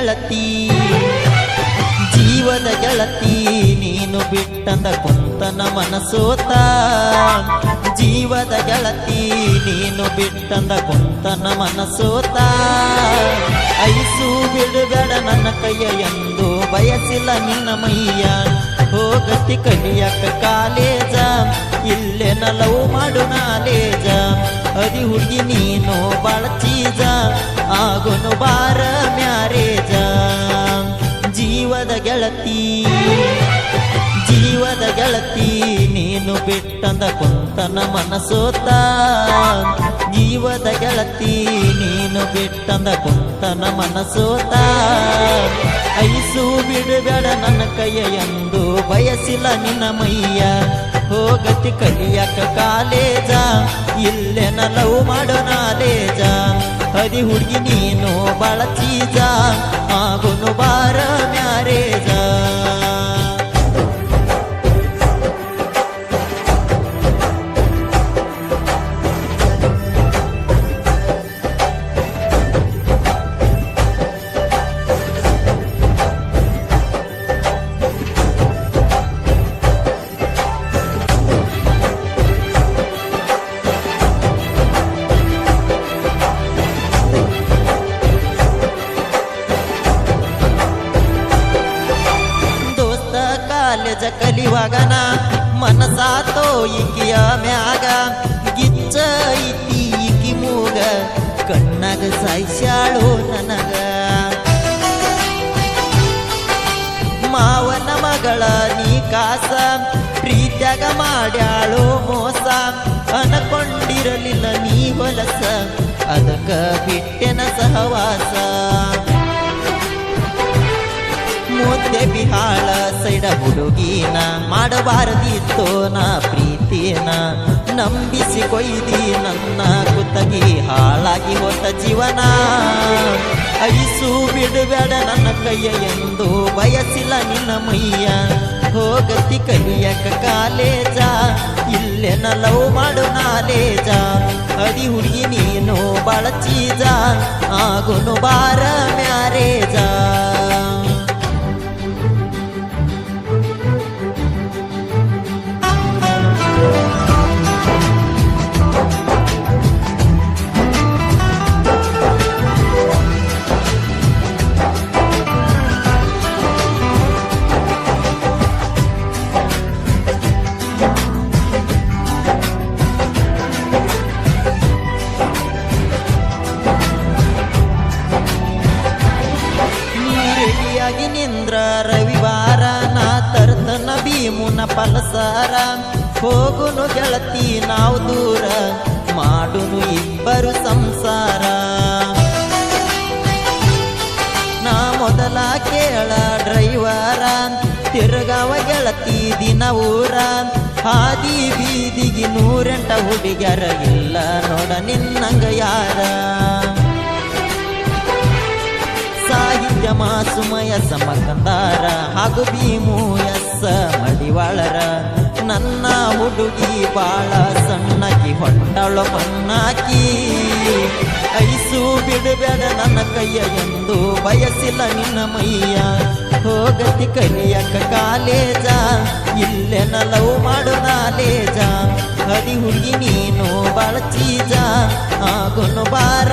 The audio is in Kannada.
ಗೆಳತಿ ಜೀವದ ಗೆಳತಿ ನೀನು ಬಿಟ್ಟಂದ ಕುಂತನ ಮನಸೋತ ಜೀವದ ಗೆಳತಿ ನೀನು ಬಿಟ್ಟಂದ ಕುಂತನ ಮನಸೋತ ಐಸು ಬಿಡುಗಡ ನನ್ನ ಕೈಯ ಎಂದು ಬಯಸಿಲ್ಲ ನಿನ್ನ ಮೈಯ ಹೋಗತಿ ಕಲಿಯಕ ಕಾಲೇಜ ಇಲ್ಲೆನ ಲವ್ ಮಾಡು ನಾಲೇಜ ಅದಿ ಹುಡುಗಿ ನೀನು ಬಾಳ ಚೀಜ ಆಗುನು ಬಾರ ಮ್ಯಾರೇಜ ಜೀವದ ಗೆಳತಿ ಜೀವದ ಗೆಳತಿ ನೀನು ಬಿಟ್ಟಂದ ಕುಂತನ ಮನಸೋತ ಜೀವದ ಗೆಳತಿ ನೀನು ಬಿಟ್ಟಂದ ಕುಂತನ ಮನಸೋತ ಐಸು ಬಿಡುಗಡ ನನ್ನ ಕೈಯ ಎಂದು ಬಯಸಿಲ್ಲ ನಿನ್ನ ಮೈಯ ಹೋಗತಿ ಕಲಿಯಕ ಕಾಲೇಜ ಇಲ್ಲೆನ ಲವ್ ಮಾಡೋ ನಾಲೇಜ ಹದಿ ಹುಡುಗಿ ನೀನು ಬಾಳ ಚೀಜ ಆಗುನು ಬಾರ ಮ್ಯಾರೇಜ ಕಾಲೇಜ ಕಲಿವಾಗನ ಮನಸಾತೋ ಈಕಿಯ ಮ್ಯಾಗ ಗಿಚ್ಚ ಐತಿ ಈಕಿ ಮೂಗ ಕಣ್ಣಾಗ ಸಾಯ್ಸ್ಯಾಳೋ ನನಗ ಮಾವನ ಮಗಳ ನೀ ಕಾಸ ಪ್ರೀತ್ಯಾಗ ಮಾಡ್ಯಾಳೋ ಮೋಸ ಅನಕೊಂಡಿರಲಿಲ್ಲ ನೀ ಹೊಲಸ ಅದಕ್ಕ ಬಿಟ್ಟೆನ ಸಹವಾಸ ಮುದ್ದೆ ಬಿಹಾಳ ಸೈಡ ಹುಡುಗಿನ ಮಾಡಬಾರದಿತ್ತೋ ನಾ ಪ್ರೀತಿನ ನಂಬಿಸಿ ಕೊಯ್ದಿ ನನ್ನ ಕುತ್ತಗಿ ಹಾಳಾಗಿ ಹೋತ ಜೀವನ ಐಸು ಬಿಡುಬೇಡ ನನ್ನ ಕೈಯ ಎಂದು ಬಯಸಿಲ್ಲ ನಿನ್ನ ಮೈಯ ಹೋಗತಿ ಕಲಿಯಕ ಕಾಲೇಜ ಇಲ್ಲೆನ ಲವ್ ಮಾಡು ನಾಲೇಜ ಅದಿ ಹುಡುಗಿ ನೀನು ಬಾಳ ಚೀಜ ಆಗುನು ಬಾರ ಮ್ಯಾರೇಜ ನಿಂದ್ರ ರವಿವಾರ ನಾ ತರ್ತನ ಭೀಮುನ ಪಲಸಾರ ಹೋಗುನು ಗೆಳತಿ ನಾವು ದೂರ ಮಾಡುನು ಇಬ್ಬರು ಸಂಸಾರ ನಾ ಮೊದಲ ಕೇಳ ಡ್ರೈವರ ತಿರುಗಾವ ಗೆಳತಿ ದಿನ ಊರ ಹಾದಿ ಬೀದಿಗೆ 108 ಹುಡುಗ್ಯಾರ ಇಲ್ಲ ನೋಡ ನಿನ್ನಂಗ ಯಾರ ಸಾಹಿತ್ಯ ಮಾಸುಮಯ ಸಮಕಂದಾರ ಹಾಗೂ ಭೀಮು ಎಸ್ ಮಡಿವಾಳರ ನನ್ನ ಹುಡುಗಿ ಬಾಳ ಸಣ್ಣಕಿ ಹೊಂಡಳ ಮಣ್ಣಾಕಿ ಐಸು ಬಿಡಬೇಡ ನನ್ನ ಕೈಯ ಎಂದು ಬಯಸಿಲ್ಲ ನಿನ್ನ ಮೈಯ ಹೋಗತಿ ಕಲಿಯಕ ಕಾಲೇಜ ಇಲ್ಲೆನ ಲವ್ ಮಾಡು ನಾಲೇಜ ಹದಿ ಹುಡುಗಿ ನೀನು ಬಾಳ ಚೀಜ ಆಗುನು ಬಾರ